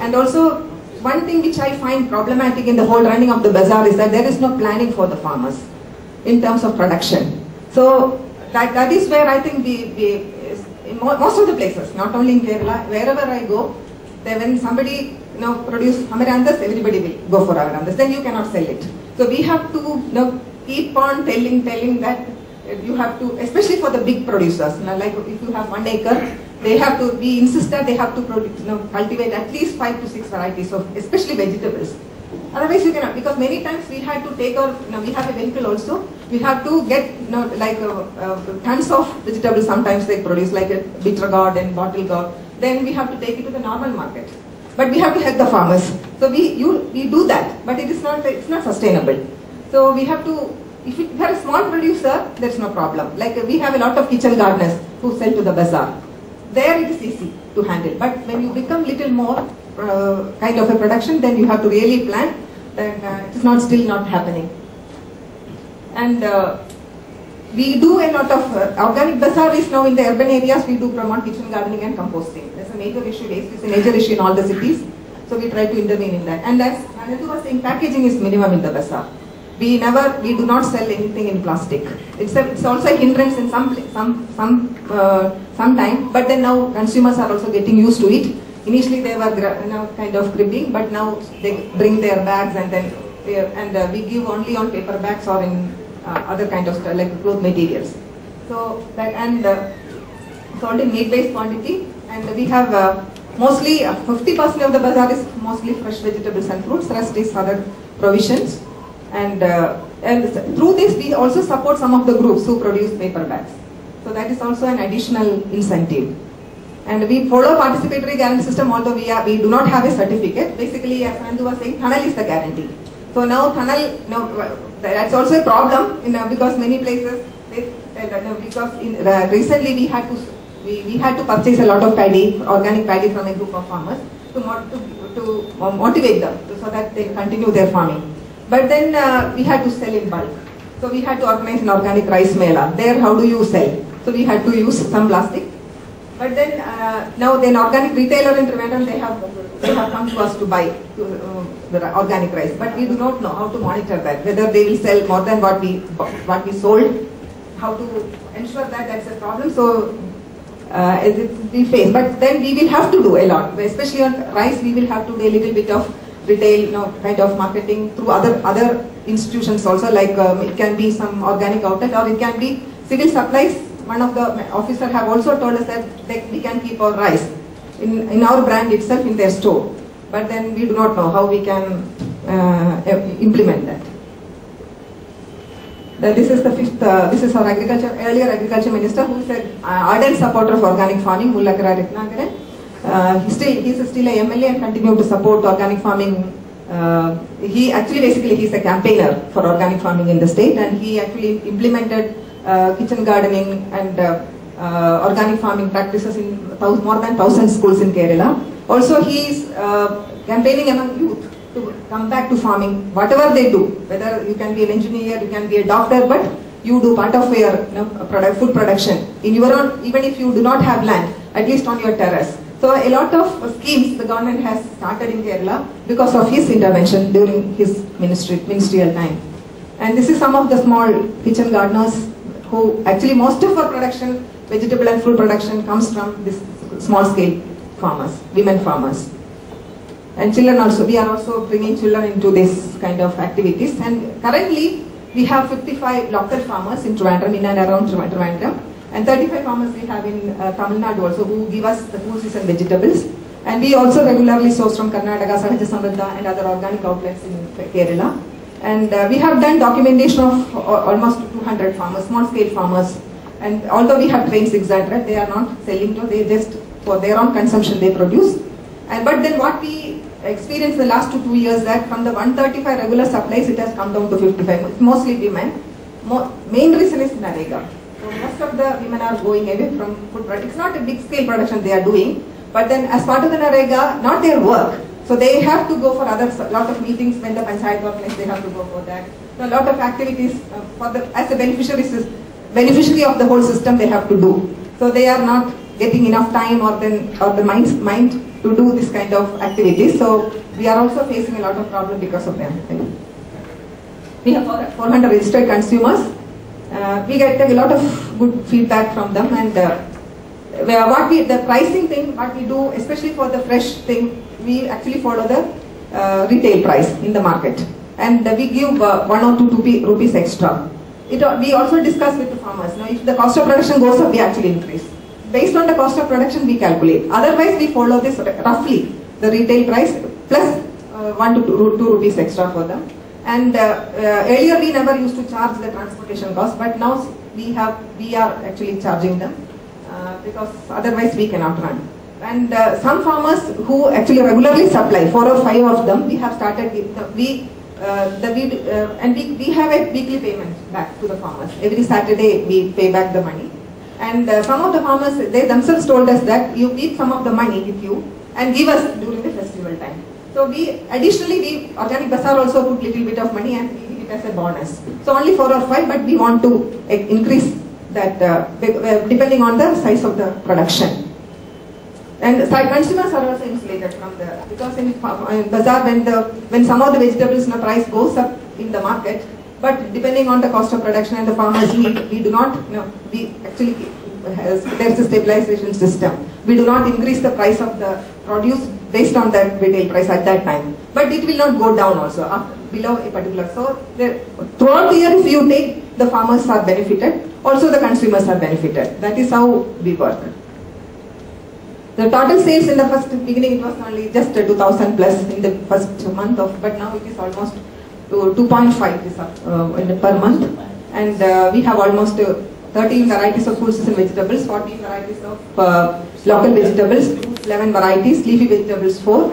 And also, one thing which I find problematic in the whole running of the bazaar is that there is no planning for the farmers in terms of production. So that is where I think in most of the places, not only in Kerala, wherever I go, when somebody produce amaranthus, everybody will go for amaranthus. Then you cannot sell it. So we have to keep on telling that you have to, especially for the big producers. Like if you have 1 acre, we insist that they have to produce, cultivate at least 5 to 6 varieties of, especially vegetables. Otherwise you cannot, because many times we had to take our, we have a vehicle also, we have to get tons of vegetables sometimes they produce, like a bitter gourd and bottle gourd. Then we have to take it to the normal market. But we have to help the farmers. So we do that, but it's not sustainable. So we have to, if you are a small producer, there's no problem. Like we have a lot of kitchen gardeners who sell to the bazaar. There it is easy to handle. But when you become little more kind of a production, then you have to really plan. Then it is still not happening. And we do a lot of organic bazaar is now in the urban areas. We do promote kitchen gardening and composting. That's a major issue. Waste is a major issue in all the cities. So we try to intervene in that. And as Anandu was saying, packaging is minimum in the bazaar. We do not sell anything in plastic. It's also a hindrance in some time, but then now consumers are also getting used to it. Initially they were kind of cribbing, but now they bring their bags and we give only on paper bags or in other kind of stuff like cloth materials. So that sold in need-based quantity, and we have mostly 50% of the bazaar is mostly fresh vegetables and fruits. Rest is other provisions. And through this, we also support some of the groups who produce paper bags. So that is also an additional incentive. And we follow participatory guarantee system, although we do not have a certificate. Basically, as Anandu was saying, Thanal is the guarantee. So now Thanal, that's also a problem because many places, recently we had to purchase a lot of paddy, organic paddy from a group of farmers to motivate them so that they continue their farming. But then we had to sell in bulk. So we had to organize an organic rice Mela. There, how do you sell? So we had to use some plastic. But then now the organic retailer in Trivandrum, they have come to us to buy the organic rice. But we do not know how to monitor that, whether they will sell more than what we sold, how to ensure that that's a problem. So we face. But then we will have to do a lot, especially on rice. We will have to do a little bit of retail, kind of marketing through other institutions also, like it can be some organic outlet or it can be civil supplies. One of the officers have also told us that we can keep our rice in our brand itself in their store. But then we do not know how we can implement that. This is the fifth, this is our earlier agriculture minister, who is an ardent supporter of organic farming, Mullakara Ratnagaran. He's still a MLA and continue to support organic farming. He's a campaigner for organic farming in the state, and he actually implemented kitchen gardening and organic farming practices in more than 1,000 schools in Kerala. Also, he is campaigning among youth to come back to farming, whatever they do, whether you can be an engineer, you can be a doctor, but you do part of your food production in your own, even if you do not have land, at least on your terrace. So a lot of schemes the government has started in Kerala because of his intervention during his ministerial time. And this is some of the small kitchen gardeners who actually most of our production, vegetable and fruit production, comes from this small scale farmers, women farmers. And children also, we are also bringing children into this kind of activities. And currently we have 55 local farmers in Trivandrum, in and around Trivandrum. And 35 farmers we have in Tamil Nadu also, who give us the full season vegetables. And we also regularly source from Karnataka, Sahaja Samriddha and other organic outlets in Kerala. And we have done documentation of almost 200 farmers, small scale farmers. And although we have trained 600, they are not selling to, they just for their own consumption they produce. And but then what we experienced the last 2 years, that from the 135 regular supplies, it has come down to 55. It's mostly women. Main reason is MNREGA. So most of the women are going away from food production. It's not a big scale production they are doing, but then as part of the MNREGA, not their work. So they have to go for lot of meetings when the panchayat organizes, they have to go for that. So a lot of activities as a beneficiary of the whole system they have to do. So they are not getting enough time or the mind to do this kind of activities. So we are also facing a lot of problem because of them. We have 400 registered consumers. We get a lot of good feedback from them, and the pricing thing, what we do, especially for the fresh thing, we actually follow the retail price in the market, and we give 1 or 2 rupees extra. We also discuss with the farmers. Now, if the cost of production goes up, we actually increase. Based on the cost of production, we calculate. Otherwise, we follow this roughly, the retail price plus 1 to 2 rupees extra for them. And earlier we never used to charge the transportation cost, but now we are actually charging them because otherwise we cannot run. And some farmers who actually regularly supply, 4 or 5 of them, we have started we have a weekly payment back to the farmers. Every Saturday we pay back the money. And some of the farmers, they themselves told us that you keep some of the money with you and give us during the festival time. So additionally, Organic Bazaar also put little bit of money and we give it as a bonus. So only 4 or 5, but we want to increase that depending on the size of the production. And consumers are also insulated from because in Bazaar, when some of the vegetables price goes up in the market, but depending on the cost of production and the farmers, we do not, we actually, there's a stabilization system. We do not increase the price of the produce based on that retail price at that time. But it will not go down also below a particular. So throughout the year, if you take, the farmers are benefited, also the consumers are benefited. That is how we work. The total sales in the first beginning, it was only just 2,000 plus in the first month but now it is almost 2.5 per month. And we have almost 13 varieties of full season vegetables, 14 varieties of local vegetables, 11 varieties, leafy vegetables 4.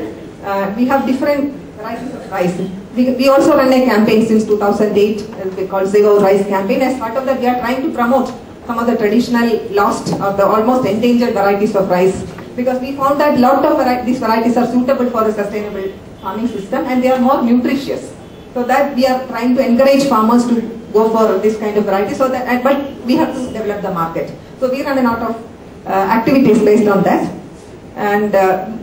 We have different varieties of rice. We also run a campaign since 2008 called Xavier rice campaign. As part of that, we are trying to promote some of the traditional lost or the almost endangered varieties of rice, because we found that a lot of these varieties are suitable for a sustainable farming system and they are more nutritious. So that we are trying to encourage farmers to go for this kind of variety. So that, but we have to develop the market. So we run a lot of activities based on that. And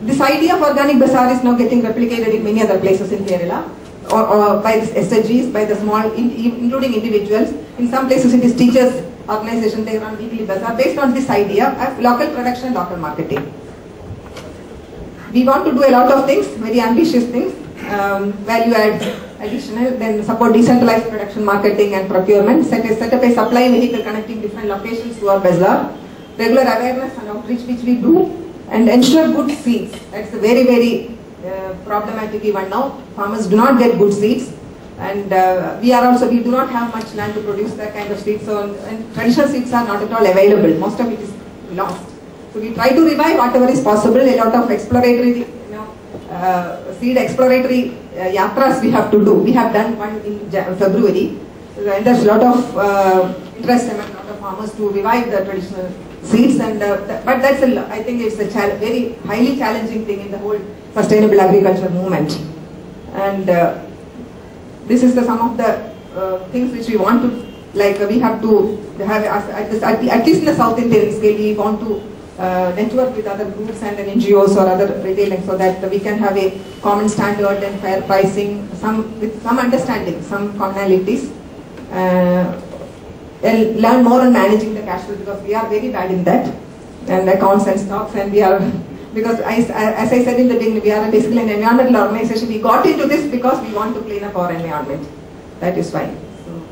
this idea of Organic Bazaar is now getting replicated in many other places in Kerala, or by SHGs, by the small, including individuals. In some places it is teachers organization, they run weekly bazaar based on this idea of local production, local marketing. We want to do a lot of things, very ambitious things, value add additional, then support decentralized production, marketing and procurement, set up a supply vehicle connecting different locations to our bazaar, regular awareness and outreach which we do, and ensure good seeds. That's a very, very problematic even now. Farmers do not get good seeds, and we do not have much land to produce that kind of seeds, so and traditional seeds are not at all available. Most of it is lost. So we try to revive whatever is possible. A lot of exploratory, seed exploratory yatras we have to do. We have done one in February, and there's a lot of interest among a lot of farmers to revive the traditional seeds. And but that's I think it's a very highly challenging thing in the whole sustainable agriculture movement. And this is some of the things which we want to, we have to have at least in the South Indian scale, we want to network with other groups and NGOs or other retailing, so that we can have a common standard and fair pricing, with some understanding, some commonalities, and learn more on managing the cash flow, because we are very bad in that, and accounts and stocks, and we are, because as I said in the beginning, we are basically an environmental organization. We got into this because we want to clean up our environment. That is why. So